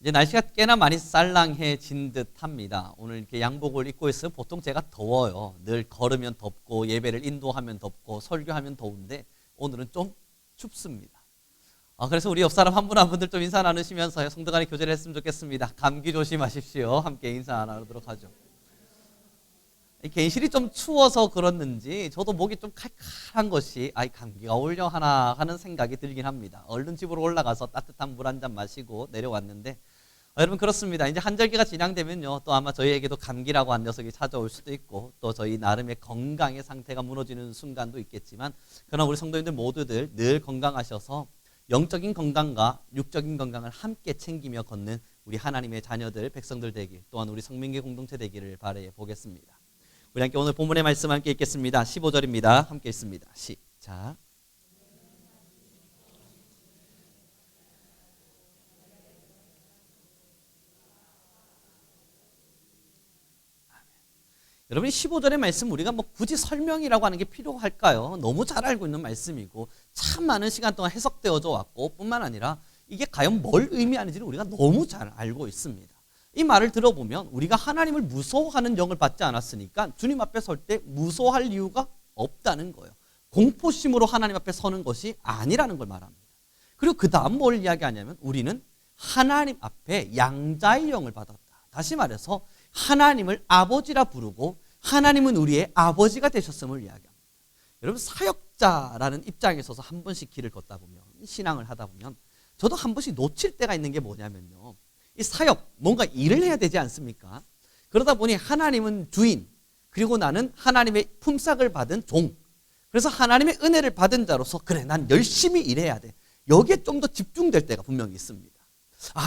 이제 날씨가 꽤나 많이 쌀랑해진 듯합니다. 오늘 이렇게 양복을 입고 있으면 보통 제가 더워요. 늘 걸으면 덥고 예배를 인도하면 덥고 설교하면 더운데 오늘은 좀 춥습니다. 그래서 우리 옆 사람 한 분 한 분들 좀 인사 나누시면서 성도 간의 교제를 했으면 좋겠습니다. 감기 조심하십시오. 함께 인사 나누도록 하죠. 괜시리 좀 추워서 그렇는지 저도 목이 좀 칼칼한 것이 감기가 오려 하나 하는 생각이 들긴 합니다. 얼른 집으로 올라가서 따뜻한 물 한 잔 마시고 내려왔는데 여러분 그렇습니다. 이제 한절기가 진행되면요 또 아마 저희에게도 감기라고 한 녀석이 찾아올 수도 있고 또 저희 나름의 건강의 상태가 무너지는 순간도 있겠지만 그러나 우리 성도님들 모두들 늘 건강하셔서 영적인 건강과 육적인 건강을 함께 챙기며 걷는 우리 하나님의 자녀들 백성들 되길 또한 우리 성민교 공동체 되기를 바라해 보겠습니다. 우리 함께 오늘 본문의 말씀 함께 읽겠습니다. 15절입니다. 함께 읽습니다. 시작. 여러분이 15절의 말씀 우리가 뭐 굳이 설명이라고 하는 게 필요할까요? 너무 잘 알고 있는 말씀이고 참 많은 시간 동안 해석되어져 왔고 뿐만 아니라 이게 과연 뭘 의미하는지를 우리가 너무 잘 알고 있습니다. 이 말을 들어보면 우리가 하나님을 무서워하는 영을 받지 않았으니까 주님 앞에 설 때 무서워할 이유가 없다는 거예요. 공포심으로 하나님 앞에 서는 것이 아니라는 걸 말합니다. 그리고 그 다음 뭘 이야기하냐면 우리는 하나님 앞에 양자의 영을 받았다. 다시 말해서 하나님을 아버지라 부르고 하나님은 우리의 아버지가 되셨음을 이야기합니다. 여러분 사역자라는 입장에 서서 한 번씩 길을 걷다 보면 신앙을 하다 보면 저도 한 번씩 놓칠 때가 있는 게 뭐냐면요. 이 사역, 뭔가 일을 해야 되지 않습니까? 그러다 보니 하나님은 주인, 그리고 나는 하나님의 품삯을 받은 종. 그래서 하나님의 은혜를 받은 자로서 그래, 난 열심히 일해야 돼. 여기에 좀 더 집중될 때가 분명히 있습니다.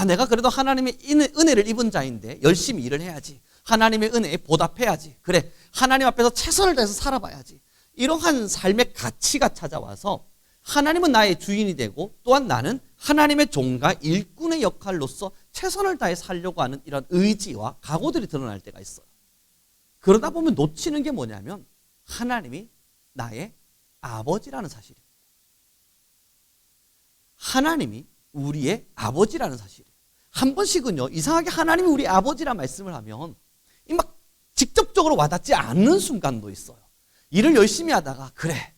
내가 그래도 하나님의 은혜를 입은 자인데 열심히 일을 해야지. 하나님의 은혜에 보답해야지. 그래, 하나님 앞에서 최선을 다해서 살아봐야지. 이러한 삶의 가치가 찾아와서 하나님은 나의 주인이 되고 또한 나는 하나님의 종과 일꾼의 역할로서 최선을 다해 살려고 하는 이런 의지와 각오들이 드러날 때가 있어요. 그러다 보면 놓치는 게 뭐냐면 하나님이 나의 아버지라는 사실입니다. 하나님이 우리의 아버지라는 사실이에요. 한 번씩은요 이상하게 하나님이 우리 아버지란 말씀을 하면 막 직접적으로 와닿지 않는 순간도 있어요. 일을 열심히 하다가 그래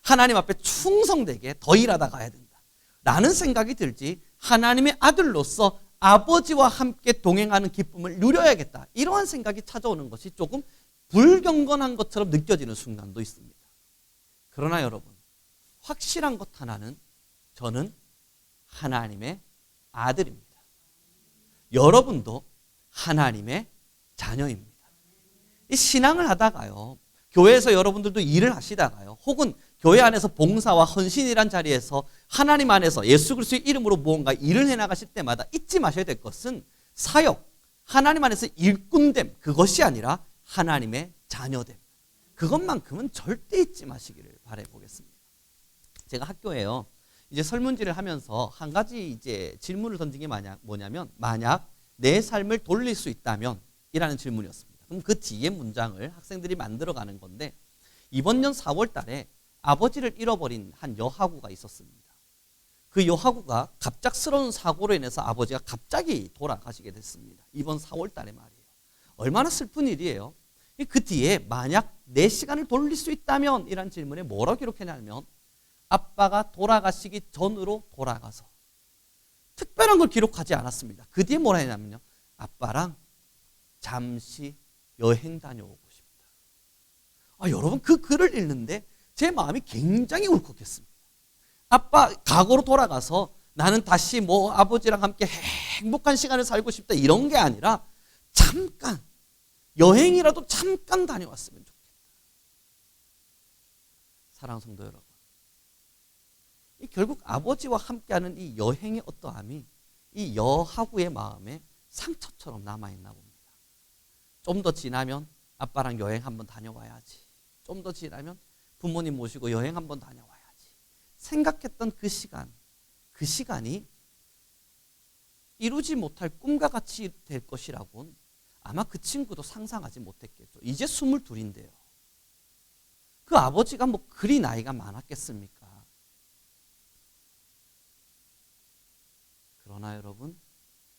하나님 앞에 충성되게 더 일하다 가야 된다 라는 생각이 들지 하나님의 아들로서 아버지와 함께 동행하는 기쁨을 누려야겠다 이러한 생각이 찾아오는 것이 조금 불경건한 것처럼 느껴지는 순간도 있습니다. 그러나 여러분 확실한 것 하나는 저는 하나님의 아들입니다. 여러분도 하나님의 자녀입니다. 이 신앙을 하다가요 교회에서 여러분들도 일을 하시다가요 혹은 교회 안에서 봉사와 헌신이란 자리에서 하나님 안에서 예수 그리스도의 이름으로 무언가 일을 해나가실 때마다 잊지 마셔야 될 것은 사역, 하나님 안에서 일꾼됨 그것이 아니라 하나님의 자녀됨 그것만큼은 절대 잊지 마시기를 바라보겠습니다. 제가 학교에요 이제 설문지를 하면서 한 가지 이제 질문을 던진 게 뭐냐면 만약 내 삶을 돌릴 수 있다면 이라는 질문이었습니다. 그럼 그 뒤에 문장을 학생들이 만들어가는 건데 이번 년 4월 달에 아버지를 잃어버린 한 여하구가 있었습니다. 그 여하구가 갑작스러운 사고로 인해서 아버지가 갑자기 돌아가시게 됐습니다. 이번 4월 달에 말이에요. 얼마나 슬픈 일이에요. 그 뒤에 만약 내 시간을 돌릴 수 있다면 이란 질문에 뭐라고 기록했냐면 아빠가 돌아가시기 전으로 돌아가서 특별한 걸 기록하지 않았습니다. 그 뒤에 뭐라 했냐면요. 아빠랑 잠시 여행 다녀오고 싶다. 여러분 그 글을 읽는데 제 마음이 굉장히 울컥했습니다. 아빠 과거로 돌아가서 나는 다시 아버지랑 함께 행복한 시간을 살고 싶다 이런 게 아니라 잠깐 여행이라도 잠깐 다녀왔으면 좋겠다. 사랑하는 성도 여러분 결국 아버지와 함께하는 이 여행의 어떠함이 이 여하구의 마음에 상처처럼 남아있나 봅니다. 좀 더 지나면 아빠랑 여행 한번 다녀와야지. 좀 더 지나면 부모님 모시고 여행 한번 다녀와야지. 생각했던 그 시간이 이루지 못할 꿈과 같이 될 것이라고는 아마 그 친구도 상상하지 못했겠죠. 이제 22인데요. 그 아버지가 그리 나이가 많았겠습니까? 그러나 여러분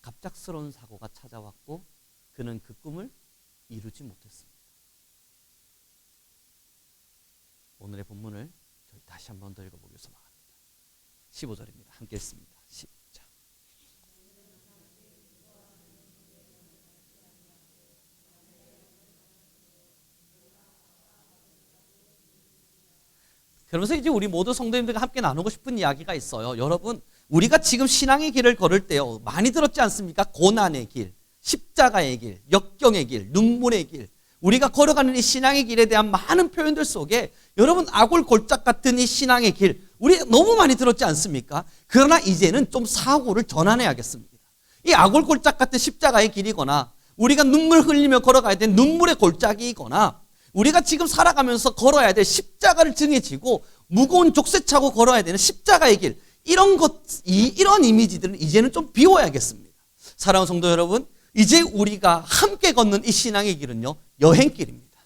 갑작스러운 사고가 찾아왔고 그는 그 꿈을 이루지 못했습니다. 오늘의 본문을 저희 다시 한 번 더 읽어보겠습니다. 15절입니다. 함께 읽습니다. 시작. 그러면서 이제 우리 모두 성도님들과 함께 나누고 싶은 이야기가 있어요. 여러분, 우리가 지금 신앙의 길을 걸을 때요, 많이 들었지 않습니까? 고난의 길, 십자가의 길, 역경의 길, 눈물의 길. 우리가 걸어가는 이 신앙의 길에 대한 많은 표현들 속에 여러분, 아골골짝 같은 이 신앙의 길, 우리 너무 많이 들었지 않습니까? 그러나 이제는 좀 사고를 전환해야겠습니다. 이 아골골짝 같은 십자가의 길이거나 우리가 눈물 흘리며 걸어가야 될 눈물의 골짜기이거나 우리가 지금 살아가면서 걸어야 될 십자가를 등에 지고 무거운 족쇄 차고 걸어야 되는 십자가의 길, 이런 이미지들은 이제는 좀 비워야겠습니다. 사랑하는 성도 여러분, 이제 우리가 함께 걷는 이 신앙의 길은요, 여행길입니다.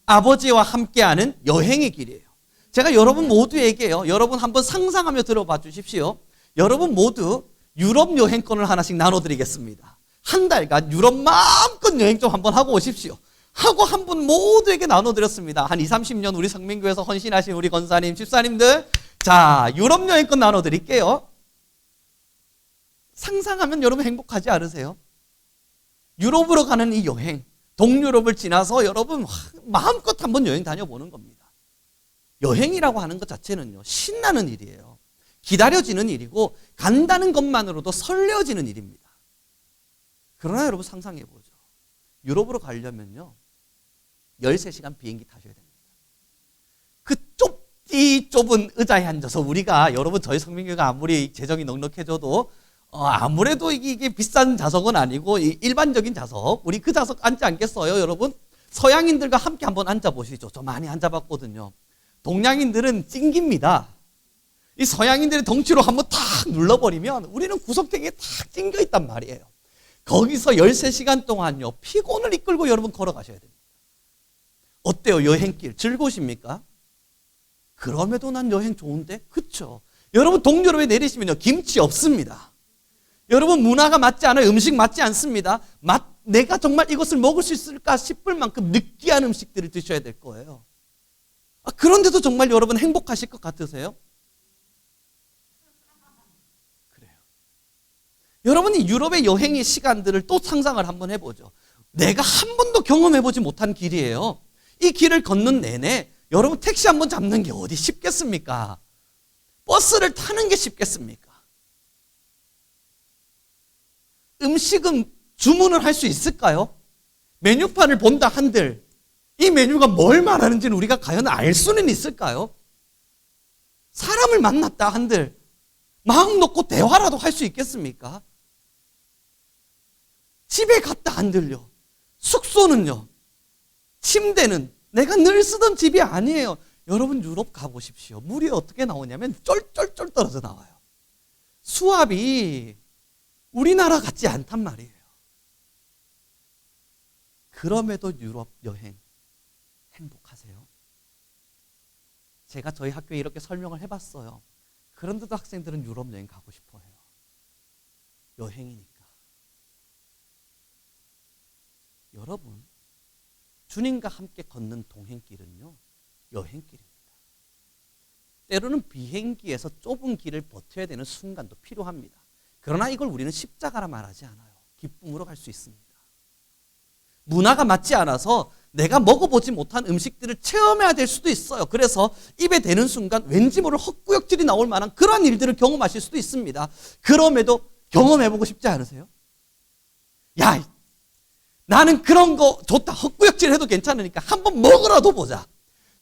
아버지와 함께하는 여행의 길이에요. 제가 여러분 모두에게요, 여러분 한번 상상하며 들어봐 주십시오. 여러분 모두 유럽 여행권을 하나씩 나눠드리겠습니다. 한 달간 유럽 마음껏 여행 좀 한번 하고 오십시오. 하고 한 분 모두에게 나눠드렸습니다. 한 20, 30년 우리 성민교회에서 헌신하신 우리 권사님, 집사님들, 자, 유럽 여행권 나눠드릴게요. 상상하면 여러분 행복하지 않으세요? 유럽으로 가는 이 여행, 동유럽을 지나서 여러분 마음껏 한번 여행 다녀보는 겁니다. 여행이라고 하는 것 자체는요, 신나는 일이에요. 기다려지는 일이고 간다는 것만으로도 설레어지는 일입니다. 그러나 여러분 상상해보죠. 유럽으로 가려면요, 13시간 비행기 타셔야 됩니다. 그 좁은 의자에 앉아서 우리가, 여러분 저희 성민교회가 아무리 재정이 넉넉해져도 아무래도 이게 비싼 좌석은 아니고 일반적인 좌석, 우리 그 좌석 앉지 않겠어요? 여러분 서양인들과 함께 한번 앉아보시죠. 저 많이 앉아봤거든요. 동양인들은 찡깁니다. 이 서양인들의 덩치로 한번 탁 눌러버리면 우리는 구석탱이에 탁 찡겨 있단 말이에요. 거기서 13시간 동안요, 피곤을 이끌고 여러분 걸어가셔야 됩니다. 어때요? 여행길 즐거우십니까? 그럼에도 난 여행 좋은데? 그쵸? 여러분 동유럽에 내리시면요, 김치 없습니다. 여러분 문화가 맞지 않아요. 음식 맞지 않습니다. 내가 정말 이것을 먹을 수 있을까 싶을 만큼 느끼한 음식들을 드셔야 될 거예요. 그런데도 정말 여러분 행복하실 것 같으세요? 그래요. 여러분이 유럽의 여행의 시간들을 또 상상을 한번 해보죠. 내가 한 번도 경험해보지 못한 길이에요. 이 길을 걷는 내내 여러분 택시 한번 잡는 게 어디 쉽겠습니까? 버스를 타는 게 쉽겠습니까? 음식은 주문을 할 수 있을까요? 메뉴판을 본다 한들 이 메뉴가 뭘 말하는지는 우리가 과연 알 수는 있을까요? 사람을 만났다 한들 마음 놓고 대화라도 할 수 있겠습니까? 집에 갔다 한들요, 숙소는요, 침대는 내가 늘 쓰던 집이 아니에요. 여러분 유럽 가보십시오. 물이 어떻게 나오냐면 쫄쫄쫄 떨어져 나와요. 수압이 우리나라 같지 않단 말이에요. 그럼에도 유럽 여행 행복하세요? 제가 저희 학교에 이렇게 설명을 해봤어요. 그런데도 학생들은 유럽 여행 가고 싶어 해요. 여행이니까. 여러분, 주님과 함께 걷는 동행길은요, 여행길입니다. 때로는 비행기에서 좁은 길을 버텨야 되는 순간도 필요합니다. 그러나 이걸 우리는 십자가라 말하지 않아요. 기쁨으로 갈 수 있습니다. 문화가 맞지 않아서 내가 먹어보지 못한 음식들을 체험해야 될 수도 있어요. 그래서 입에 대는 순간 왠지 모를 헛구역질이 나올 만한 그러한 일들을 경험하실 수도 있습니다. 그럼에도 경험해보고 싶지 않으세요? 야, 나는 그런 거 좋다. 헛구역질 해도 괜찮으니까 한번 먹으라도 보자.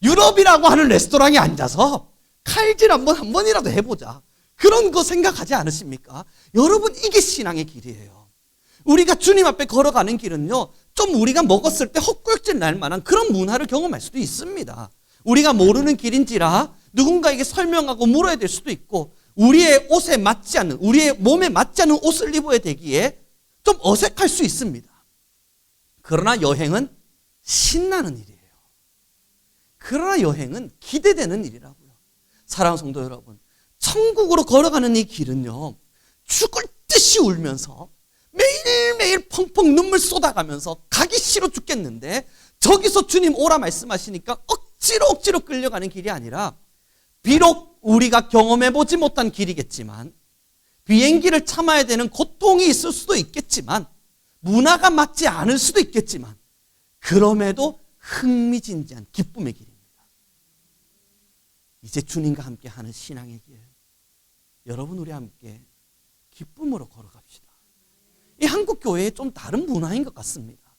유럽이라고 하는 레스토랑에 앉아서 칼질 한 번이라도 해보자. 그런 거 생각하지 않으십니까? 여러분, 이게 신앙의 길이에요. 우리가 주님 앞에 걸어가는 길은요, 좀 우리가 먹었을 때 헛구역질 날 만한 그런 문화를 경험할 수도 있습니다. 우리가 모르는 길인지라 누군가에게 설명하고 물어야 될 수도 있고, 우리의 옷에 맞지 않는, 우리의 몸에 맞지 않는 옷을 입어야 되기에 좀 어색할 수 있습니다. 그러나 여행은 신나는 일이에요. 그러나 여행은 기대되는 일이라고요. 사랑하는 성도 여러분, 천국으로 걸어가는 이 길은요, 죽을 듯이 울면서 매일 매일 펑펑 눈물 쏟아가면서 가기 싫어 죽겠는데 저기서 주님 오라 말씀하시니까 억지로 끌려가는 길이 아니라 비록 우리가 경험해보지 못한 길이겠지만 비행기를 참아야 되는 고통이 있을 수도 있겠지만 문화가 맞지 않을 수도 있겠지만 그럼에도 흥미진진한 기쁨의 길입니다. 이제 주님과 함께 하는 신앙의 길, 여러분 우리 함께 기쁨으로 걸어갑시다. 이 한국 교회의 좀 다른 문화인 것 같습니다.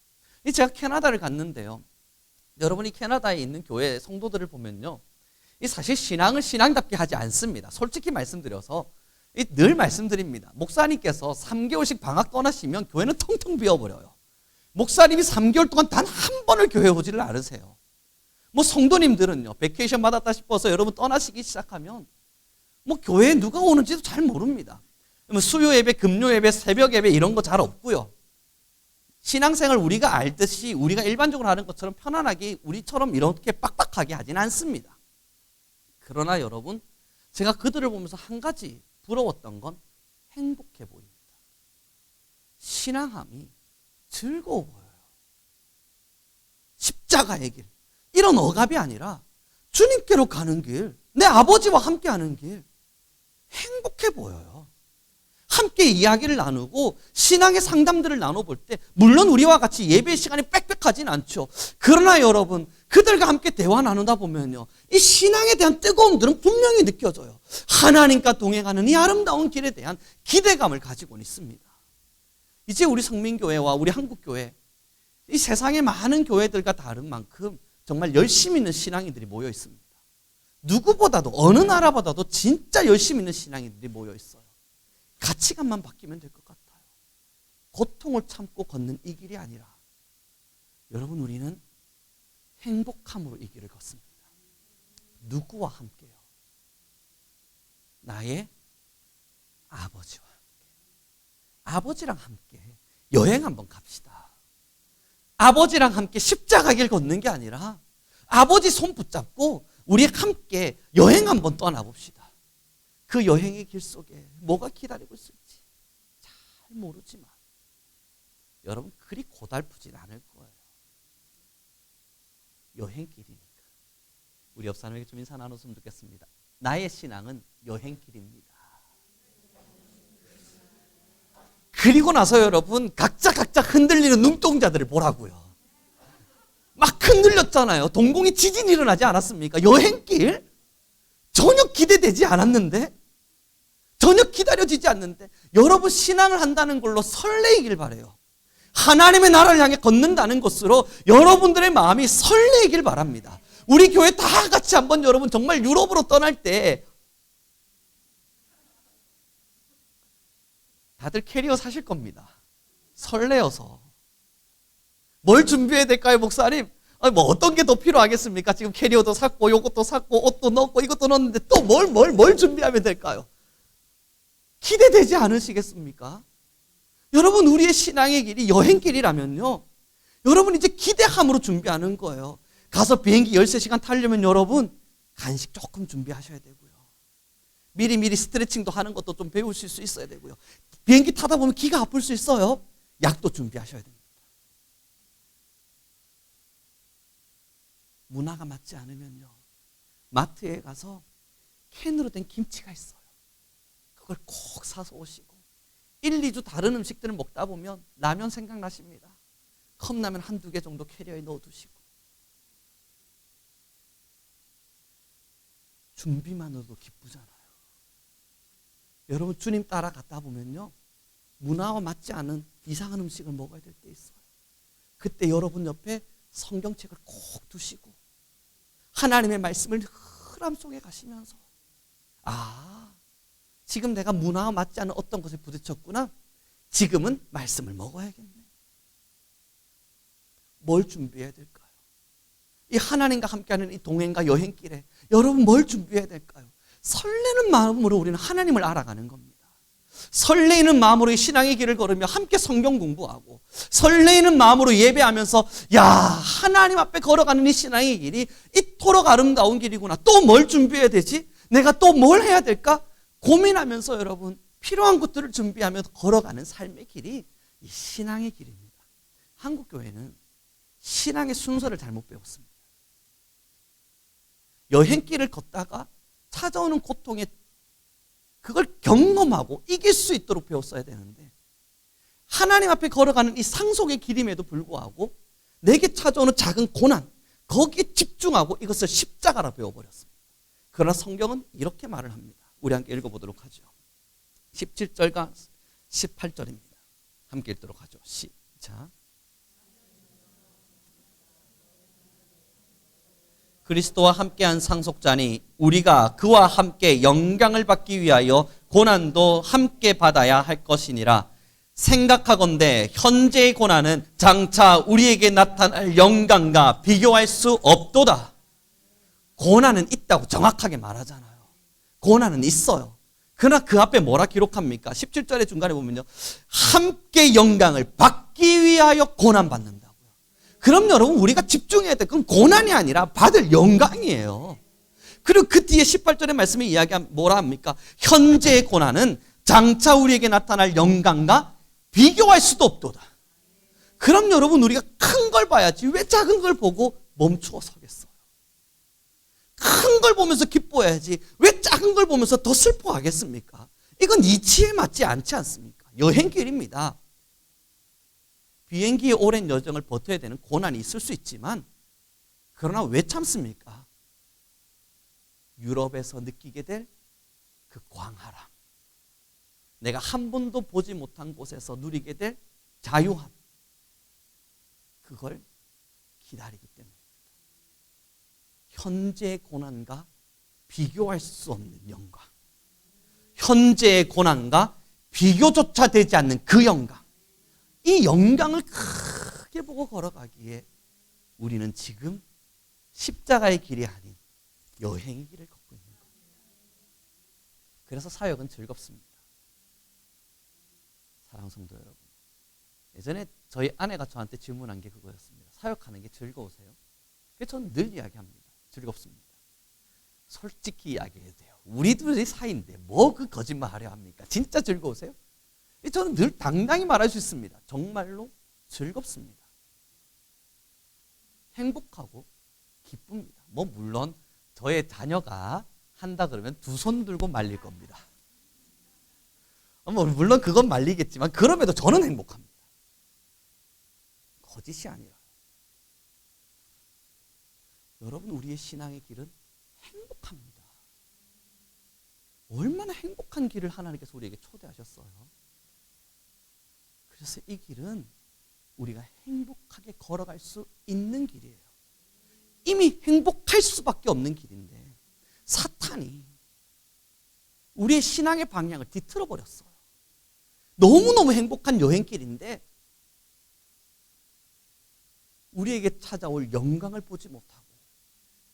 제가 캐나다를 갔는데요. 여러분이 캐나다에 있는 교회 성도들을 보면요, 이 사실 신앙을 신앙답게 하지 않습니다. 솔직히 말씀드려서 늘 말씀드립니다. 목사님께서 3개월씩 방학 떠나시면 교회는 텅텅 비어버려요. 목사님이 3개월 동안 단 한 번을 교회 오지를 않으세요. 뭐 성도님들은요, 베케이션 받았다 싶어서 여러분 떠나시기 시작하면 뭐 교회에 누가 오는지도 잘 모릅니다. 수요 예배, 금요 예배, 새벽 예배 이런 거 잘 없고요. 신앙생활 우리가 알듯이 우리가 일반적으로 하는 것처럼 편안하게 우리처럼 이렇게 빡빡하게 하지는 않습니다. 그러나 여러분, 제가 그들을 보면서 한 가지 부러웠던 건 행복해 보입니다. 신앙함이 즐거워 보여요. 십자가의 길, 이런 억압이 아니라 주님께로 가는 길, 내 아버지와 함께 하는 길, 행복해 보여요. 함께 이야기를 나누고 신앙의 상담들을 나눠볼 때 물론 우리와 같이 예배 시간이 빽빽하진 않죠. 그러나 여러분, 그들과 함께 대화 나누다 보면요, 이 신앙에 대한 뜨거움들은 분명히 느껴져요. 하나님과 동행하는 이 아름다운 길에 대한 기대감을 가지고 있습니다. 이제 우리 성민교회와 우리 한국교회, 이 세상의 많은 교회들과 다른 만큼 정말 열심 있는 신앙인들이 모여 있습니다. 누구보다도, 어느 나라보다도 진짜 열심 있는 신앙인들이 모여 있어요. 가치관만 바뀌면 될 것 같아요. 고통을 참고 걷는 이 길이 아니라 여러분, 우리는 행복함으로 이 길을 걷습니다. 누구와 함께요? 나의 아버지와 함께. 아버지랑 함께 여행 한번 갑시다. 아버지랑 함께 십자가 길 걷는 게 아니라 아버지 손 붙잡고 우리 함께 여행 한번 떠나봅시다. 그 여행의 길 속에 뭐가 기다리고 있을지 잘 모르지만 여러분, 그리 고달프진 않을 거예요. 여행길이니까. 우리 옆 사람에게 좀 인사 나눴으면 좋겠습니다. 나의 신앙은 여행길입니다. 그리고 나서 여러분, 각자 흔들리는 눈동자들을 보라고요. 막 흔들렸잖아요. 동공이 지진이 일어나지 않았습니까? 여행길? 전혀 기대되지 않았는데, 전혀 기다려지지 않는데, 여러분 신앙을 한다는 걸로 설레이길 바라요. 하나님의 나라를 향해 걷는다는 것으로 여러분들의 마음이 설레이길 바랍니다. 우리 교회 다 같이 한번 여러분 정말 유럽으로 떠날 때 다들 캐리어 사실 겁니다. 설레어서. 뭘 준비해야 될까요, 목사님? 뭐 어떤 게 더 필요하겠습니까? 지금 캐리어도 샀고 요것도 샀고 옷도 넣었고 이것도 넣었는데 또 뭘 준비하면 될까요? 기대되지 않으시겠습니까? 여러분, 우리의 신앙의 길이 여행길이라면요, 여러분 이제 기대함으로 준비하는 거예요. 가서 비행기 13시간 타려면 여러분 간식 조금 준비하셔야 되고요. 미리 스트레칭도 하는 것도 좀 배우실 수 있어야 되고요. 비행기 타다 보면 기가 아플 수 있어요. 약도 준비하셔야 됩니다. 문화가 맞지 않으면요, 마트에 가서 캔으로 된 김치가 있어요. 그걸 꼭 사서 오시고 1, 2주 다른 음식들을 먹다 보면 라면 생각나십니다. 컵라면 한두 개 정도 캐리어에 넣어두시고. 준비만으로도 기쁘잖아요. 여러분, 주님 따라갔다 보면요, 문화와 맞지 않은 이상한 음식을 먹어야 될 때 있어요. 그때 여러분 옆에 성경책을 꼭 두시고 하나님의 말씀을 흐람 속에 가시면서, 아, 지금 내가 문화와 맞지 않은 어떤 것에 부딪혔구나. 지금은 말씀을 먹어야겠네. 뭘 준비해야 될까요? 이 하나님과 함께하는 이 동행과 여행길에 여러분 뭘 준비해야 될까요? 설레는 마음으로 우리는 하나님을 알아가는 겁니다. 설레이는 마음으로 이 신앙의 길을 걸으며 함께 성경 공부하고, 설레이는 마음으로 예배하면서, 야, 하나님 앞에 걸어가는 이 신앙의 길이 이토록 아름다운 길이구나. 또 뭘 준비해야 되지? 내가 또 뭘 해야 될까? 고민하면서 여러분 필요한 것들을 준비하며 걸어가는 삶의 길이 이 신앙의 길입니다. 한국 교회는 신앙의 순서를 잘못 배웠습니다. 여행길을 걷다가 찾아오는 고통에 그걸 경험하고 이길 수 있도록 배웠어야 되는데, 하나님 앞에 걸어가는 이 상속의 길임에도 불구하고 내게 찾아오는 작은 고난, 거기에 집중하고 이것을 십자가라 배워버렸습니다. 그러나 성경은 이렇게 말을 합니다. 우리 함께 읽어보도록 하죠. 17절과 18절입니다. 함께 읽도록 하죠. 시작. 그리스도와 함께한 상속자니 우리가 그와 함께 영광을 받기 위하여 고난도 함께 받아야 할 것이니라. 생각하건대 현재의 고난은 장차 우리에게 나타날 영광과 비교할 수 없도다. 고난은 있다고 정확하게 말하잖아요. 고난은 있어요. 그러나 그 앞에 뭐라 기록합니까? 17절의 중간에 보면요, 함께 영광을 받기 위하여 고난받는다고요. 그럼 여러분, 우리가 집중해야 돼. 그건 고난이 아니라 받을 영광이에요. 그리고 그 뒤에 18절의 말씀에 이야기하면 뭐라 합니까? 현재의 고난은 장차 우리에게 나타날 영광과 비교할 수도 없도다. 그럼 여러분, 우리가 큰 걸 봐야지 왜 작은 걸 보고 멈추어 서겠어요? 큰 걸 보면서 기뻐해야지 왜 작은 걸 보면서 더 슬퍼하겠습니까? 이건 이치에 맞지 않지 않습니까? 여행길입니다. 비행기의 오랜 여정을 버텨야 되는 고난이 있을 수 있지만, 그러나 왜 참습니까? 유럽에서 느끼게 될 그 광활함, 내가 한 번도 보지 못한 곳에서 누리게 될 자유함, 그걸 기다리기 때문입니다. 현재의 고난과 비교할 수 없는 영광, 현재의 고난과 비교조차 되지 않는 그 영광, 이 영광을 크게 보고 걸어가기에 우리는 지금 십자가의 길이 아닌 여행의 길을 걷고 있는 겁니다. 그래서 사역은 즐겁습니다. 사랑하는 성도 여러분, 예전에 저희 아내가 저한테 질문한 게 그거였습니다. 사역하는 게 즐거우세요? 그래서 저는 늘 이야기합니다. 즐겁습니다. 솔직히 이야기해도 돼요. 우리 둘이 사이인데 뭐 그 거짓말 하려 합니까? 진짜 즐거우세요? 저는 늘 당당히 말할 수 있습니다. 정말로 즐겁습니다. 행복하고 기쁩니다. 뭐 물론 저의 자녀가 한다 그러면 두 손 들고 말릴 겁니다. 물론 그건 말리겠지만 그럼에도 저는 행복합니다. 거짓이 아니라. 여러분, 우리의 신앙의 길은 행복합니다. 얼마나 행복한 길을 하나님께서 우리에게 초대하셨어요. 그래서 이 길은 우리가 행복하게 걸어갈 수 있는 길이에요. 이미 행복할 수밖에 없는 길인데 사탄이 우리의 신앙의 방향을 뒤틀어 버렸어요. 너무너무 행복한 여행길인데 우리에게 찾아올 영광을 보지 못하고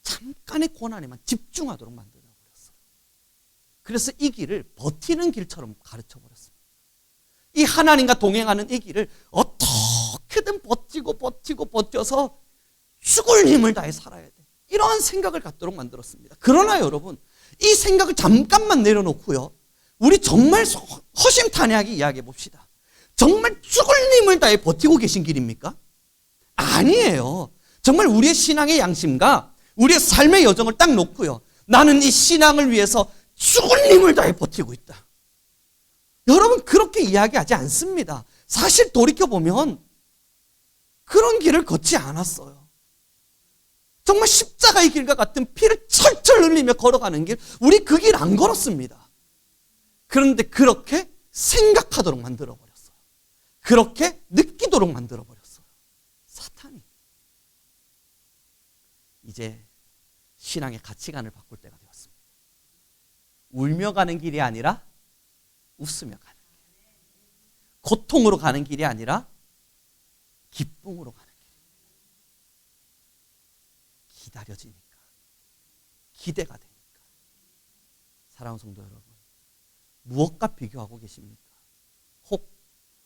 잠깐의 고난에만 집중하도록 만들어버렸어요. 그래서 이 길을 버티는 길처럼 가르쳐버렸습니다. 이 하나님과 동행하는 이 길을 어떻게든 버텨서 죽을 힘을 다해 살아야 돼. 이러한 생각을 갖도록 만들었습니다. 그러나 여러분, 이 생각을 잠깐만 내려놓고요, 우리 정말 허심탄회하게 이야기해 봅시다. 정말 죽을 힘을 다해 버티고 계신 길입니까? 아니에요. 정말 우리의 신앙의 양심과 우리의 삶의 여정을 딱 놓고요, 나는 이 신앙을 위해서 죽을 힘을 다해 버티고 있다. 여러분, 그렇게 이야기하지 않습니다. 사실 돌이켜보면 그런 길을 걷지 않았어요. 정말 십자가의 길과 같은 피를 철철 흘리며 걸어가는 길, 우리 그 길 안 걸었습니다. 그런데 그렇게 생각하도록 만들어버렸어요. 그렇게 느끼도록 만들어버렸어요. 사탄이. 이제 신앙의 가치관을 바꿀 때가 되었습니다. 울며 가는 길이 아니라 웃으며 가는 길. 고통으로 가는 길이 아니라 기쁨으로 가는 길. 기다려지니까. 기대가 되니까. 사랑하는 성도 여러분, 무엇과 비교하고 계십니까? 혹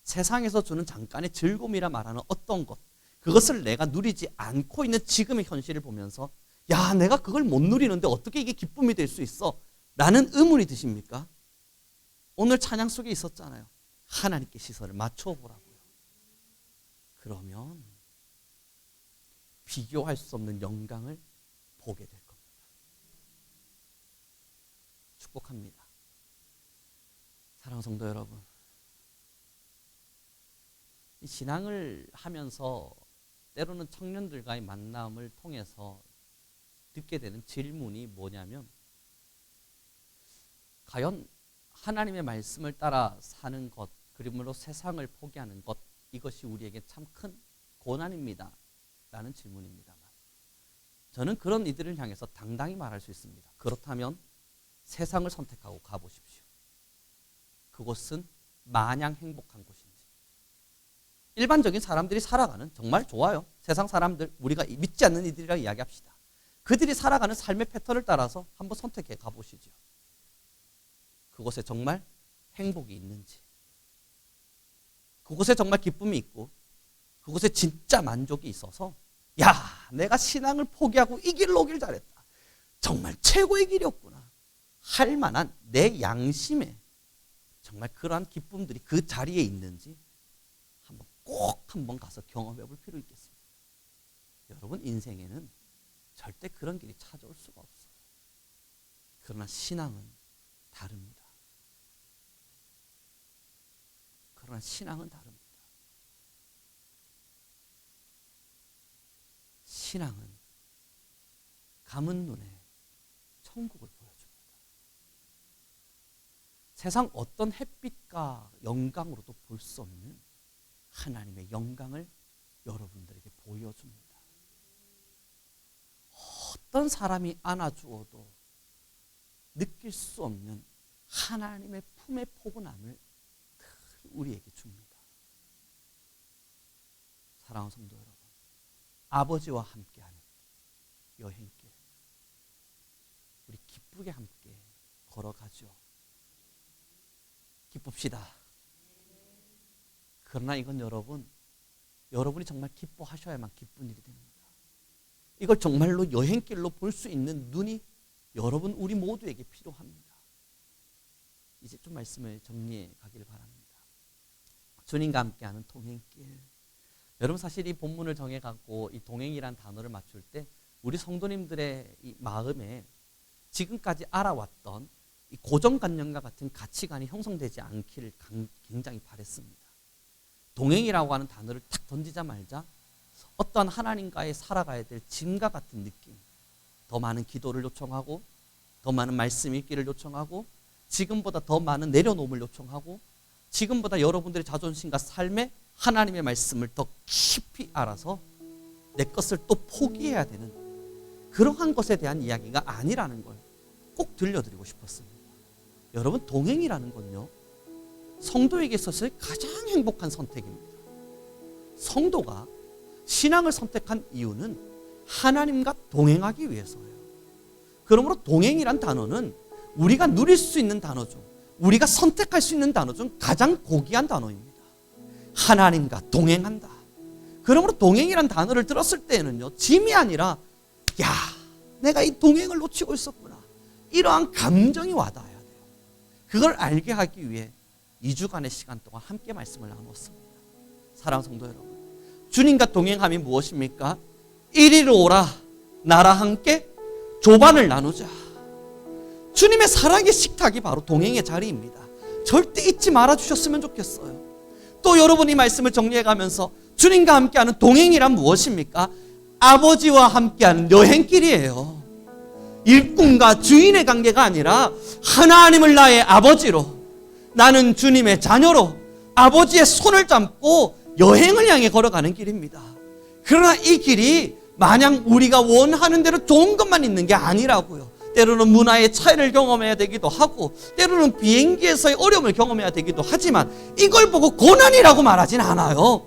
세상에서 주는 잠깐의 즐거움이라 말하는 어떤 것, 그것을 내가 누리지 않고 있는 지금의 현실을 보면서 야, 내가 그걸 못 누리는데 어떻게 이게 기쁨이 될 수 있어? 라는 의문이 드십니까? 오늘 찬양 속에 있었잖아요. 하나님께 시선을 맞춰보라고요. 그러면 비교할 수 없는 영광을 보게 될 겁니다. 축복합니다. 사랑하는 성도 여러분, 이 신앙을 하면서 때로는 청년들과의 만남을 통해서 듣게 되는 질문이 뭐냐면, 과연 하나님의 말씀을 따라 사는 것, 그러므로 세상을 포기하는 것, 이것이 우리에게 참 큰 고난입니다 라는 질문입니다만, 저는 그런 이들을 향해서 당당히 말할 수 있습니다. 그렇다면 세상을 선택하고 가보십시오. 그곳은 마냥 행복한 곳인지. 일반적인 사람들이 살아가는, 정말 좋아요, 세상 사람들, 우리가 믿지 않는 이들이라 이야기합시다. 그들이 살아가는 삶의 패턴을 따라서 한번 선택해 가보시죠. 그곳에 정말 행복이 있는지, 그곳에 정말 기쁨이 있고, 그곳에 진짜 만족이 있어서, 야, 내가 신앙을 포기하고 이 길로 오길 잘했다, 정말 최고의 길이었구나 할 만한 내 양심에 정말 그러한 기쁨들이 그 자리에 있는지 꼭 한번 가서 경험해 볼 필요 있겠습니다. 여러분, 인생에는 절대 그런 길이 찾아올 수가 없어요. 그러나 신앙은 다릅니다. 그러나 신앙은 다릅니다. 신앙은 감은 눈에 천국을 보여줍니다. 세상 어떤 햇빛과 영광으로도 볼 수 없는 하나님의 영광을 여러분들에게 보여줍니다. 어떤 사람이 안아주어도 느낄 수 없는 하나님의 품의 포근함을 늘 우리에게 줍니다. 사랑하는 성도 여러분, 아버지와 함께하는 여행길, 우리 기쁘게 함께 걸어가죠. 기쁩시다. 그러나 이건 여러분이 정말 기뻐하셔야만 기쁜 일이 됩니다. 이걸 정말로 여행길로 볼 수 있는 눈이 여러분, 우리 모두에게 필요합니다. 이제 좀 말씀을 정리해 가기를 바랍니다. 주님과 함께하는 동행길. 여러분, 사실 이 본문을 정해갖고 이 동행이란 단어를 맞출 때 우리 성도님들의 이 마음에 지금까지 알아왔던 이 고정관념과 같은 가치관이 형성되지 않기를 굉장히 바랬습니다. 동행이라고 하는 단어를 탁 던지자마자 어떤 하나님과의 살아가야 될 짐과 같은 느낌, 더 많은 기도를 요청하고, 더 많은 말씀 읽기를 요청하고, 지금보다 더 많은 내려놓음을 요청하고, 지금보다 여러분들의 자존심과 삶에 하나님의 말씀을 더 깊이 알아서 내 것을 또 포기해야 되는 그러한 것에 대한 이야기가 아니라는 걸 꼭 들려드리고 싶었습니다. 여러분, 동행이라는 건요, 성도에게 있어서의 가장 행복한 선택입니다. 성도가 신앙을 선택한 이유는 하나님과 동행하기 위해서예요. 그러므로 동행이란 단어는 우리가 누릴 수 있는 단어 중, 우리가 선택할 수 있는 단어 중 가장 고귀한 단어입니다. 하나님과 동행한다. 그러므로 동행이란 단어를 들었을 때는요, 짐이 아니라, 야, 내가 이 동행을 놓치고 있었구나, 이러한 감정이 와닿아야 돼요. 그걸 알게 하기 위해 2주간의 시간 동안 함께 말씀을 나눴습니다. 사랑하는 성도 여러분, 주님과 동행함이 무엇입니까? 이리로 오라, 나라 함께 조반을 나누자. 주님의 사랑의 식탁이 바로 동행의 자리입니다. 절대 잊지 말아주셨으면 좋겠어요. 또 여러분이 말씀을 정리해가면서 주님과 함께하는 동행이란 무엇입니까? 아버지와 함께하는 여행길이에요. 일꾼과 주인의 관계가 아니라 하나님을 나의 아버지로, 나는 주님의 자녀로 아버지의 손을 잡고 여행을 향해 걸어가는 길입니다. 그러나 이 길이 마냥 우리가 원하는 대로 좋은 것만 있는 게 아니라고요. 때로는 문화의 차이를 경험해야 되기도 하고, 때로는 비행기에서의 어려움을 경험해야 되기도 하지만, 이걸 보고 고난이라고 말하진 않아요.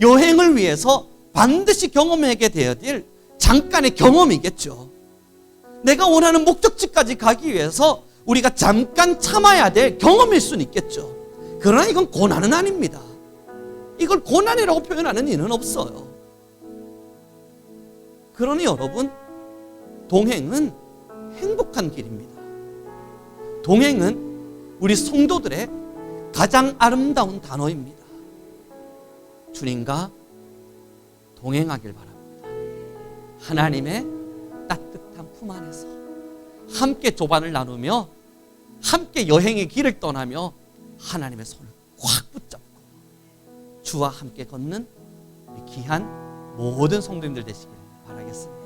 여행을 위해서 반드시 경험하게 되어야 될 잠깐의 경험이겠죠. 내가 원하는 목적지까지 가기 위해서 우리가 잠깐 참아야 될 경험일 수는 있겠죠. 그러나 이건 고난은 아닙니다. 이걸 고난이라고 표현하는 이는 없어요. 그러니 여러분, 동행은 행복한 길입니다. 동행은 우리 성도들의 가장 아름다운 단어입니다. 주님과 동행하길 바랍니다. 하나님의 따뜻한 품 안에서 함께 조반을 나누며 함께 여행의 길을 떠나며 하나님의 손을 확 붙잡고 주와 함께 걷는 귀한 모든 성도님들 되시길 바라겠습니다.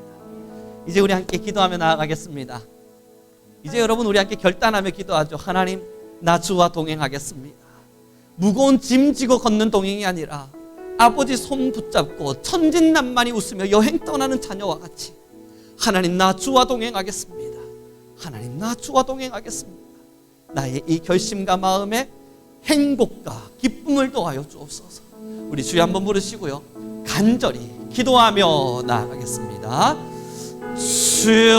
이제 우리 함께 기도하며 나아가겠습니다. 이제 여러분 우리 함께 결단하며 기도하죠. 하나님, 나 주와 동행하겠습니다. 무거운 짐 지고 걷는 동행이 아니라 아버지 손 붙잡고 천진난만히 웃으며 여행 떠나는 자녀와 같이 하나님, 나 주와 동행하겠습니다. 하나님, 나 주와 동행하겠습니다. 나의 이 결심과 마음에 행복과 기쁨을 더하여 주옵소서. 우리 주여 한번 부르시고요, 간절히 기도하며 나아가겠습니다. 주여,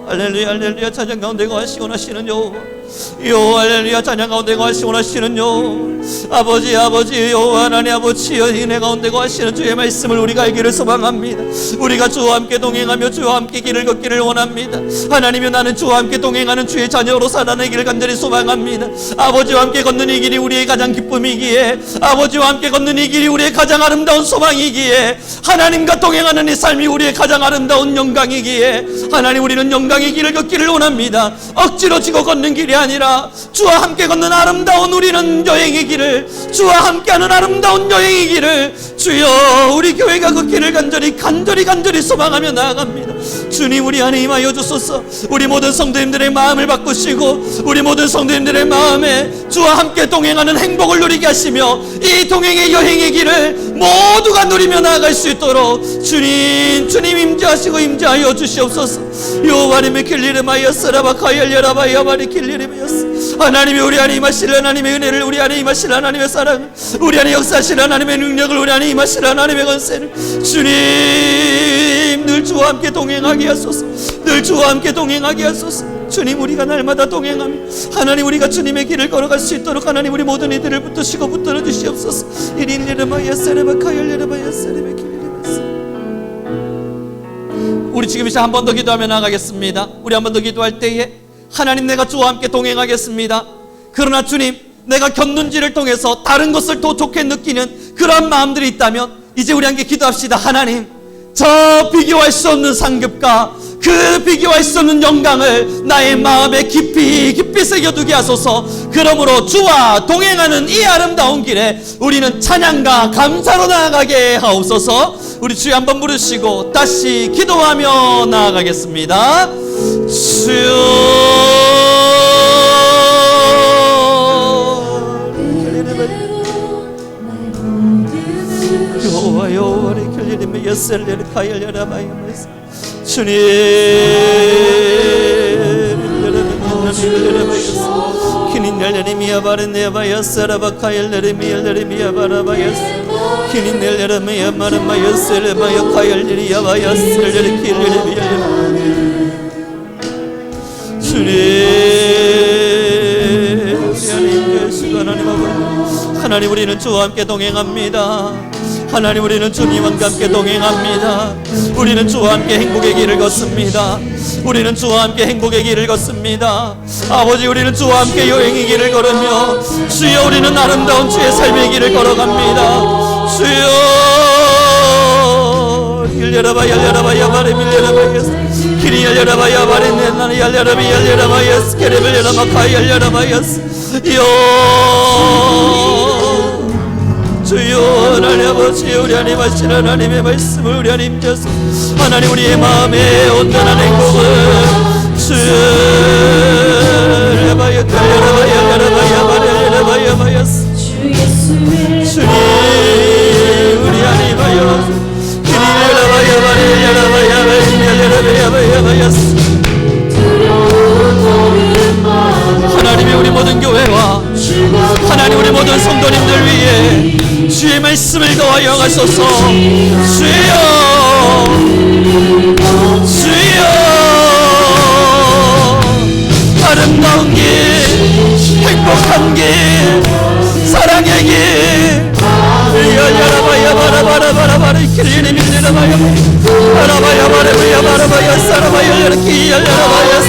할렐루야 할렐루야. 찬양 가운데 거하시고 하시는 여호와, 할렐루야. 찬양 가운데 거하시고 하시는 여호와, 아버지 여호와 하나님 아버지여, 은혜 가운데 거하시는 주의 말씀을 우리가 알기를 소망합니다. 우리가 주와 함께 동행하며 주와 함께 길을 걷기를 원합니다. 하나님이여, 나는 주와 함께 동행하는 주의 자녀로 살아내기를 간절히 소망합니다. 아버지와 함께 걷는 이 길이 우리의 가장 기쁨이기에, 아버지와 함께 걷는 이 길이 우리의 가장 아름다운 소망이기에, 하나님과 동행하는 이 삶이 우리의 가장 아름다운 영광이기에, 하나님, 우리는 영광의 길을 걷기를 원합니다. 억지로 지고 걷는 길이 아니라 주와 함께 걷는 아름다운 우리는 여행의 길을, 주와 함께하는 아름다운 여행의 길을 주여, 우리 교회가 그 길을 간절히 소망하며 나아갑니다. 주님, 우리 안에 임하여 주소서. 우리 모든 성도님들의 마음을 바꾸시고 우리 모든 성도님들의 마음에 주와 함께 동행하는 행복을 누리게 하시며 이 동행의 여행의 길을 모두가 누리며 나아갈 수 있도록 주님 임재하시고 임재하여 주시옵소서. 여호와님의 길리름하여 쓰라바카열 여라바여 바리 길리름하였어. 하나님이 우리 안에 임하실 하나님의 은혜를, 우리 안에 임하실 하나님의 사랑을, 우리 안에 역사하실 하나님의 능력을, 우리 안에 임하실 하나님의 권세를 주님, 늘 주와 함께 동행하게 하소서. 늘 주와 함께 동행하게 하소서. 주님, 우리가 날마다 동행하며 하나님, 우리가 주님의 길을 걸어갈 수 있도록 하나님, 우리 모든 이들을 붙드시고 붙들어 주시옵소서. 이린 이름하여 세레바카열 여라바여 세레베 길리름하였어. 우리 지금 이제 한 번 더 기도하며 나가겠습니다. 우리 한 번 더 기도할 때에 하나님, 내가 주와 함께 동행하겠습니다. 그러나 주님, 내가 겪는지를 통해서 다른 것을 더 좋게 느끼는 그러한 마음들이 있다면 이제 우리 함께 기도합시다. 하나님, 저 비교할 수 없는 상급과 그 비교할 수 없는 영광을 나의 마음에 깊이 새겨두게 하소서. 그러므로 주와 동행하는 이 아름다운 길에 우리는 찬양과 감사로 나아가게 하옵소서. 우리 주여 한번 부르시고 다시 기도하며 나아가겠습니다. 주여, 여호와의 길리름에 예셀레르 카열레라마이마이 주님, 키닌넬레리미야 바르네바야 사라바카열레리미열레리미야 바라바야스 키닌넬레리미야 마르마야 셀레바야 카열레리야 바야스레리 길레리미야. 주님, 하나님, 우리는 주와 함께 동행합니다. 하나님, 우리는 주님과 함께 동행합니다. 우리는 주와 함께 행복의 길을 걷습니다. 우리는 주와 함께 행복의 길을 걷습니다. 아버지, 우리는 주와 함께 여행의 길을 걸으며 주여, 우리는 아름다운 주의 삶의 길을 걸어갑니다. 주여, 열려라바 열려라바 야바레 밀려라바야스 길이 열려라바 야바레 내나니 열려라바 열려라바야스 게레벨 열라마카 열려라바야스 주여, 하나님 아버지, 우리 안에 마신 하나님의 말씀을 우리 안에 임재하소서. 하나님, 우리의 마음에 온전한 행복을 주여 주님, 우리 안에 임하여 하나님이 우리 모든 교회와 하나님, 우리 모든 성도님들 위해 주의 말씀을 더하여 가소서. 주여, 주여, 아름다운 길, 행복한 길, 사랑의 길, 야야라바야 바라바라바라바라 길리니 밀리라바야 바라바야 바라바야 바라바야 사라바야 열기 야야라바야 세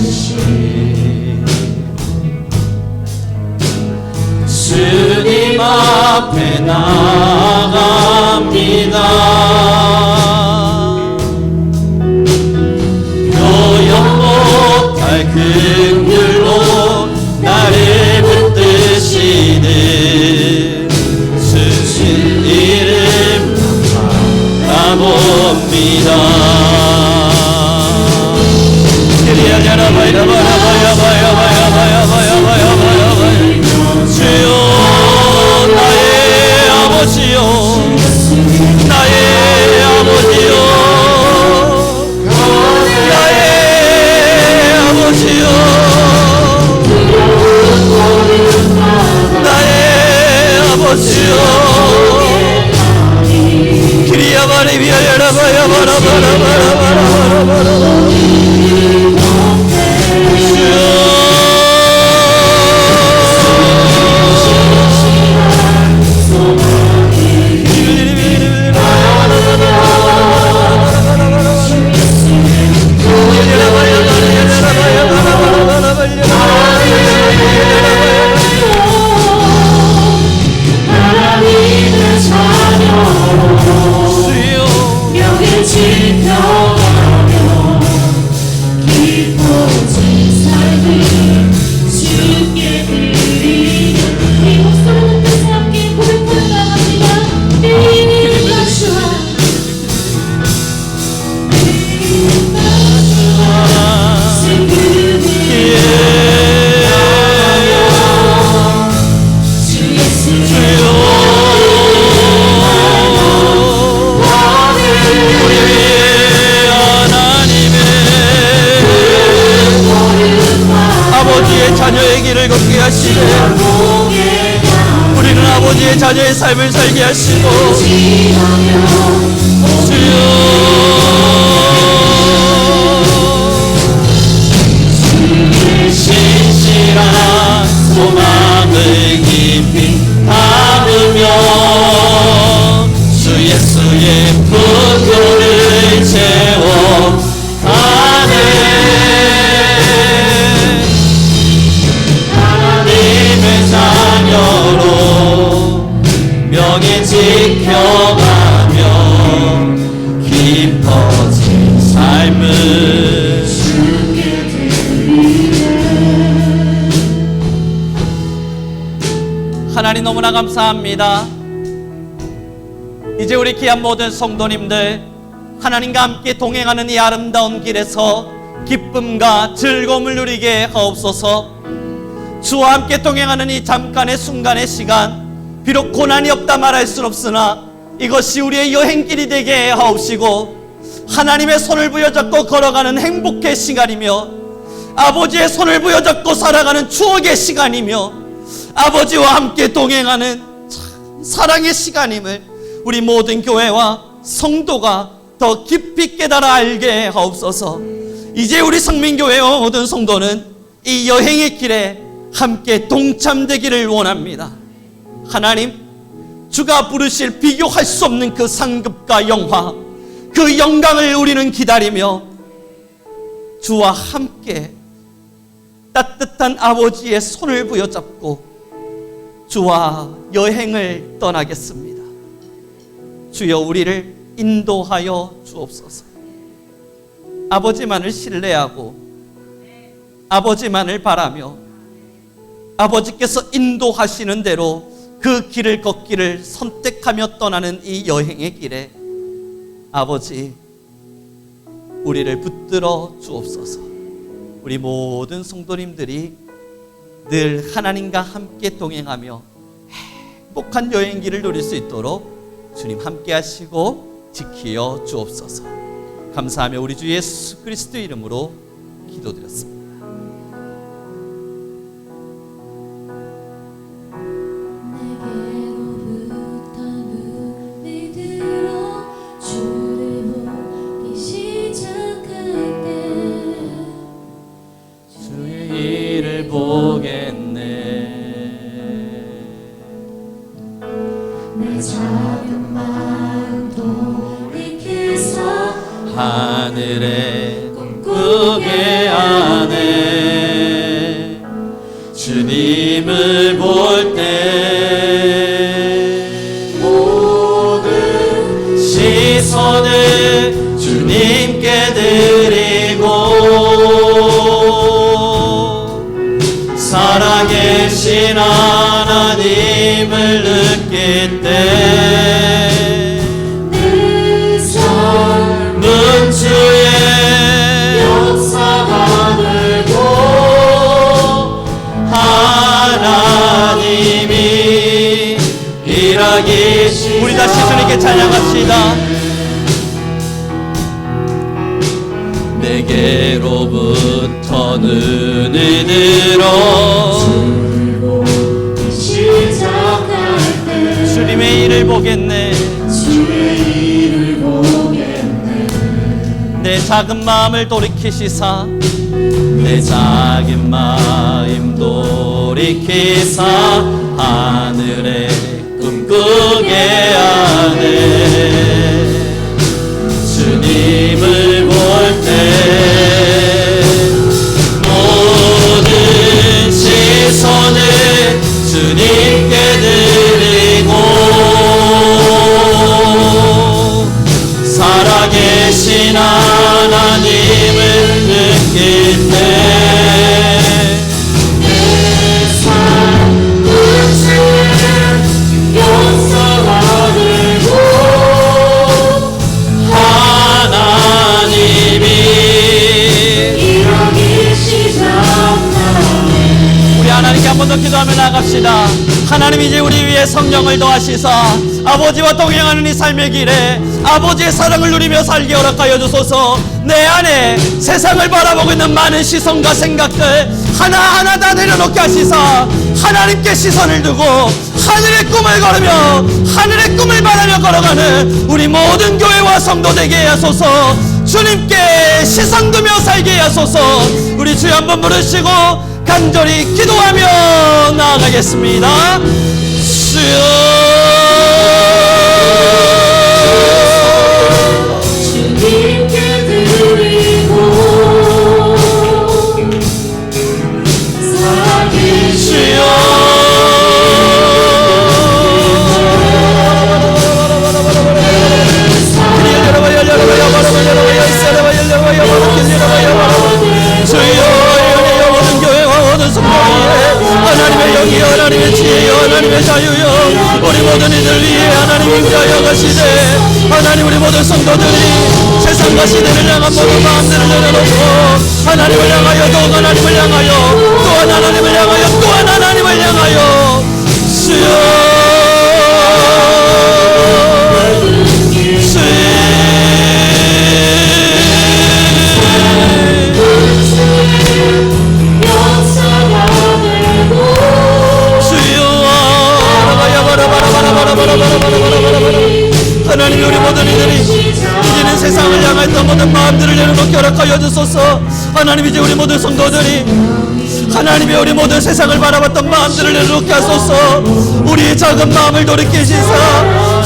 주님 앞에 나갑니다. 표현 못할 긍휼로 나를 붙드시는 주신 이름 감사합니다. 주여 나의 아버지요 나의 아버지요 나의 아버지요 나의 아버지요 기리야바리 비야야라바야바라바라바라바라바라 자녀의 길을 걷게 하시고 우리는 아버지의 자녀의 삶을 살게 하시고 주여 신실한 소망을 깊이 담으며 주 예수의 분노를 채워가네. 자녀로 명예 지켜가며 깊어진 삶을 하나님 너무나 감사합니다. 이제 우리 귀한 모든 성도님들 하나님과 함께 동행하는 이 아름다운 길에서 기쁨과 즐거움을 누리게 하옵소서. 주와 함께 동행하는 이 잠깐의 순간의 시간, 비록 고난이 없다 말할 순 없으나 이것이 우리의 여행길이 되게 하옵시고 하나님의 손을 부여잡고 걸어가는 행복의 시간이며 아버지의 손을 부여잡고 살아가는 추억의 시간이며 아버지와 함께 동행하는 사랑의 시간임을 우리 모든 교회와 성도가 더 깊이 깨달아 알게 하옵소서. 이제 우리 성민교회와 모든 성도는 이 여행의 길에 함께 동참되기를 원합니다. 하나님, 주가 부르실 비교할 수 없는 그 상급과 영화, 그 영광을 우리는 기다리며 주와 함께 따뜻한 아버지의 손을 부여잡고 주와 여행을 떠나겠습니다. 주여 우리를 인도하여 주옵소서. 아버지만을 신뢰하고 아버지만을 바라며 아버지께서 인도하시는 대로 그 길을 걷기를 선택하며 떠나는 이 여행의 길에 아버지 우리를 붙들어 주옵소서. 우리 모든 성도님들이 늘 하나님과 함께 동행하며 행복한 여행길을 누릴 수 있도록 주님 함께 하시고 지키어 주옵소서. 감사하며 우리 주 예수 그리스도 이름으로 기도드렸습니다. 하늘에 꿈꾸게 하네. 주님을 볼 때 모든 시선을 주님께 드리고 살아계신 하나님을 느낄 때 주의 역사가 되고 하나님이 일하기 우리 다시 주님께 찬양합시다. 내게로부터 눈을 들어 주님의 일을 보겠네. 내 작은 마음을 돌이키시사 내 작은 마음 돌이키사 하늘에 꿈꾸게 하네. 주님을 볼 때 모든 시선을 주님께 드리고 살아계신 하나님을 느낄 때 내 삶은 주의 역사가 되고 하나님이 일하기 시작하네. 우리 하나님께 한 번 더 기도하며 나갑시다. 하나님 이제 우리 위에 성령을 더하시사 아버지와 동행하는 이 삶의 길에 아버지의 사랑을 누리며 살게 허락하여 주소서. 내 안에 세상을 바라보고 있는 많은 시선과 생각들 하나하나 다 내려놓게 하시사 하나님께 시선을 두고 하늘의 꿈을 걸으며 하늘의 꿈을 바라며 걸어가는 우리 모든 교회와 성도 되게 하소서. 주님께 시선 두며 살게 하소서. 우리 주여 한번 부르시고 간절히 기도하며 나아가겠습니다. 주여 주님께 드리고 살아계시오. 하나님의 영이 하나님의 지혜요 하나님의 자유요 우리 모든 이들 위해 하나님 임재하여 가시되 하나님 우리 모든 성도들이 세상과 시대를 향한 모든 마음들을 내려놓고 하나님을 향하여 또한 하나님을 향하여 또한 하나님을 향하여 또한 하나님을 향하여 주여 하나님 우리 모든 이들이 이제는 세상을 향했던 모든 마음들을 내려놓게 허락하여 주소서. 하나님 이제 우리 모든 성도들이 하나님이 우리 모든 세상을 바라봤던 마음들을 내려놓게 하소서. 우리의 작은 마음을 돌이키시사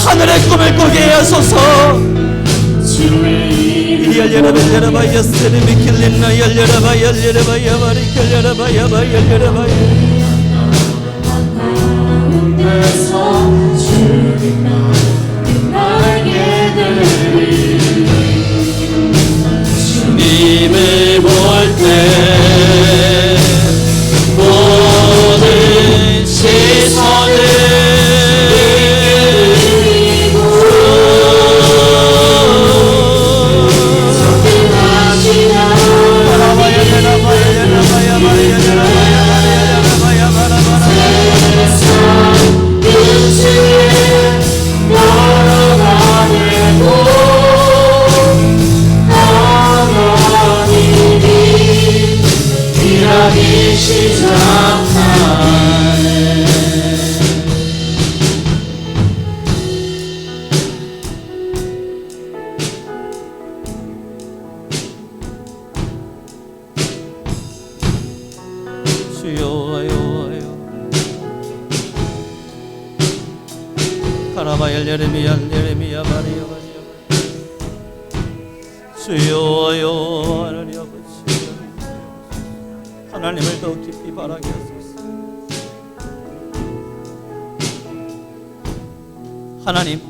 하늘의 꿈을 꾸게 하소서. 열려라바 야스르 미킬린나 열려라바 열려라바 야바리 열려라바 야바 열려라바 주님을 볼 때 모든 시선을 나라 주여와요 카라바엘 예레미야 마리아 주여와요 하나님 아버지 하나님을 더 깊이 바라게 하소서. 하나님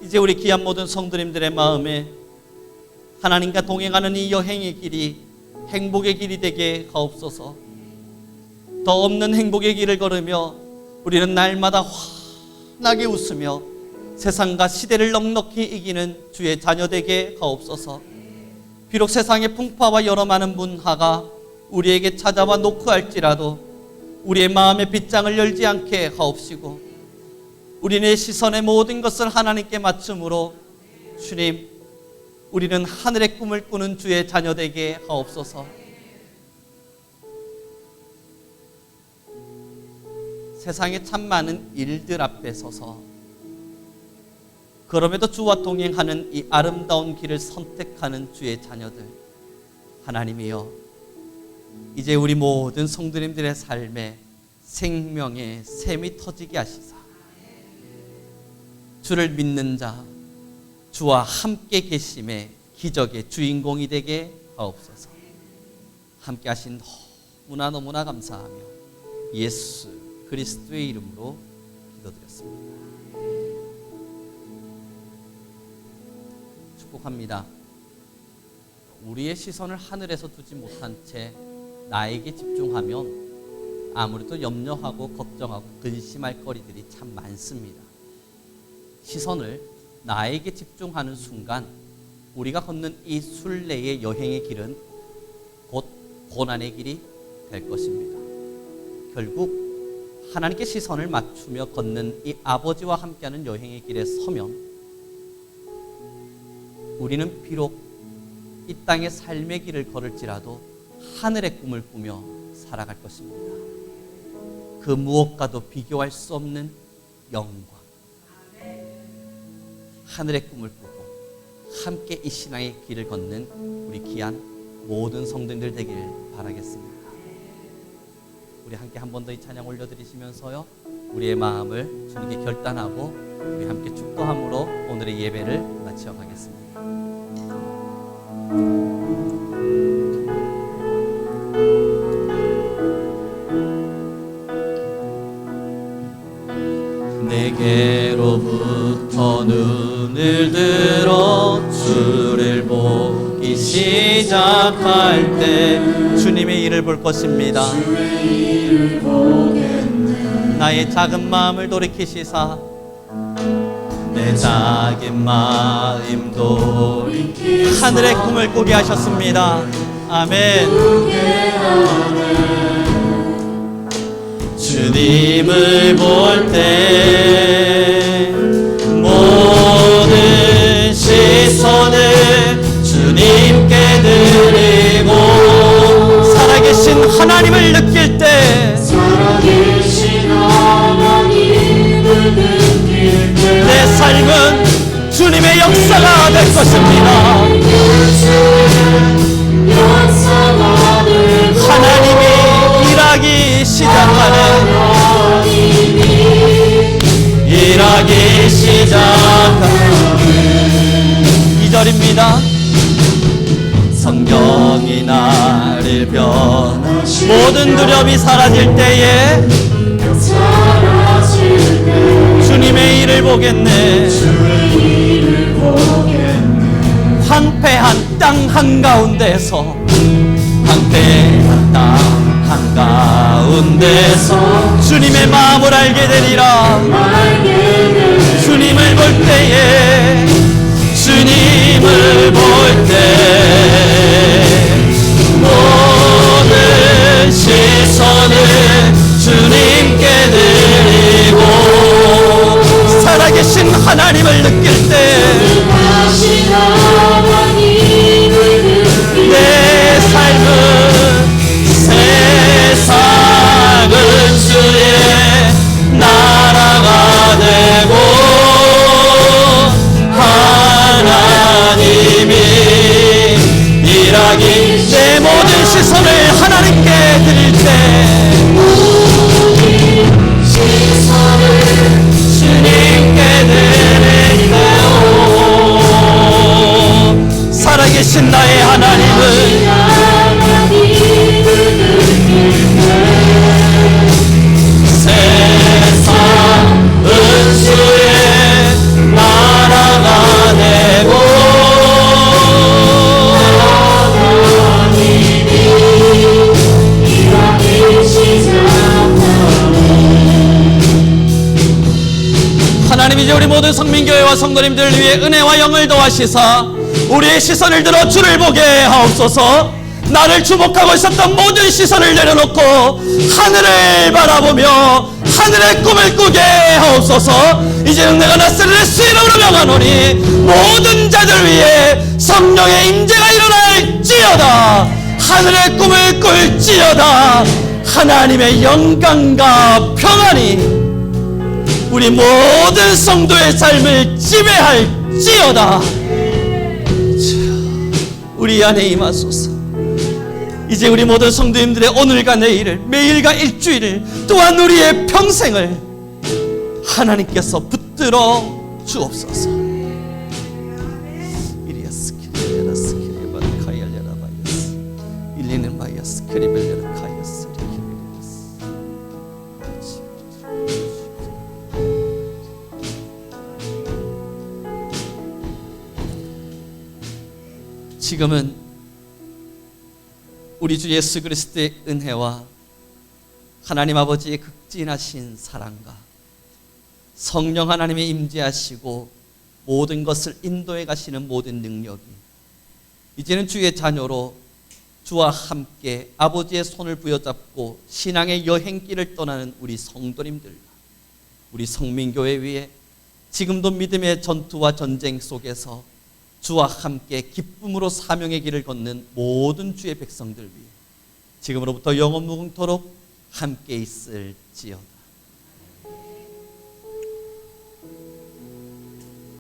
이제 우리 귀한 모든 성도님들의 마음에 하나님과 동행하는 이 여행의 길이 행복의 길이 되게 하옵소서. 더 없는 행복의 길을 걸으며 우리는 날마다 환하게 웃으며 세상과 시대를 넉넉히 이기는 주의 자녀 되게 하옵소서. 비록 세상의 풍파와 여러 많은 문화가 우리에게 찾아와 노크할지라도 우리의 마음의 빗장을 열지 않게 하옵시고 우리의 시선의 모든 것을 하나님께 맞춤으로 주님 우리는 하늘의 꿈을 꾸는 주의 자녀 되게 하옵소서. 세상에 참 많은 일들 앞에 서서 그럼에도 주와 동행하는 이 아름다운 길을 선택하는 주의 자녀들 하나님이여 이제 우리 모든 성도님들의 삶에 생명의 샘이 터지게 하시사 주를 믿는 자 주와 함께 계심의 기적의 주인공이 되게 하옵소서. 함께 하신 너무나 감사하며 예수 그리스도의 이름으로 기도드렸습니다. 축복합니다. 우리의 시선을 하늘에서 두지 못한 채 나에게 집중하면 아무래도 염려하고 걱정하고 근심할 거리들이 참 많습니다. 시선을 나에게 집중하는 순간 우리가 걷는 이 순례의 여행의 길은 곧 고난의 길이 될 것입니다. 결국 하나님께 시선을 맞추며 걷는 이 아버지와 함께하는 여행의 길에 서면 우리는 비록 이 땅의 삶의 길을 걸을지라도 하늘의 꿈을 꾸며 살아갈 것입니다. 그 무엇과도 비교할 수 없는 영광, 하늘의 꿈을 꾸고 함께 이 신앙의 길을 걷는 우리 귀한 모든 성도님들 되길 바라겠습니다. 우리 함께 한 번 더 이 찬양 올려드리시면서요 우리의 마음을 주님께 결단하고 우리 함께 축도함으로 오늘의 예배를 마치어 가겠습니다. 내게로부터 눈을 들어 주를 보기 시작할 때 주님의 일을 볼 것입니다. 나의 작은 마음을 돌이키시사 내 작은 마음도 하늘의 꿈을 꾸게 하셨습니다. 아멘. 주님을 볼 때 모든 시선을 주님께 드리고 살아계신 하나님을 느낄 때 살아계신 하나님을 느낄 때 내 삶은 주님의 역사가 될 것입니다. 역사가 될 하나님이 일하기 시작하는 일하기 시작하는 2절입니다. 성경이 나를 변 모든 두려움이 사라질 때에 주님의 일을 보겠네. 황폐한 땅 한가운데서 황폐한 땅 한가운데서 주님의 마음을 알게 되리라. 주님을 볼 때에 주님을 볼 때 모든 시선을 주님께 드리고 살아계신 하나님을 느낄 때 내 삶은 세상은 주의 나라가 되고 하나님이 크신 나의 하나님은 세상 은수의 나라가 되고 하나님 이제 우리 모든 성민교회와 성도님들을 위해 은혜와 영을 더하시사 우리의 시선을 들어 주를 보게 하옵소서. 나를 주목하고 있었던 모든 시선을 내려놓고 하늘을 바라보며 하늘의 꿈을 꾸게 하옵소서. 이제는 내가 나사렛의 이름으로 명하노니 모든 자들 위해 성령의 임재가 일어날지어다. 하늘의 꿈을 꿀지어다. 하나님의 영광과 평안이 우리 모든 성도의 삶을 지배할지어다. 우리 안에 임하소서. 이제 우리 모든 성도님들의 오늘과 내일을, 매일과 일주일을, 또한 우리의 평생을 하나님께서 붙들어 주옵소서. 일리는 마이아스 크리벨레라 카이아스. 지금은 우리 주 예수 그리스도의 은혜와 하나님 아버지의 극진하신 사랑과 성령 하나님의 임재하시고 모든 것을 인도해 가시는 모든 능력이 이제는 주의 자녀로 주와 함께 아버지의 손을 부여잡고 신앙의 여행길을 떠나는 우리 성도님들과 우리 성민교회 위에 지금도 믿음의 전투와 전쟁 속에서 주와 함께 기쁨으로 사명의 길을 걷는 모든 주의 백성들 위해 지금으로부터 영원 무궁토록 함께 있을지어다.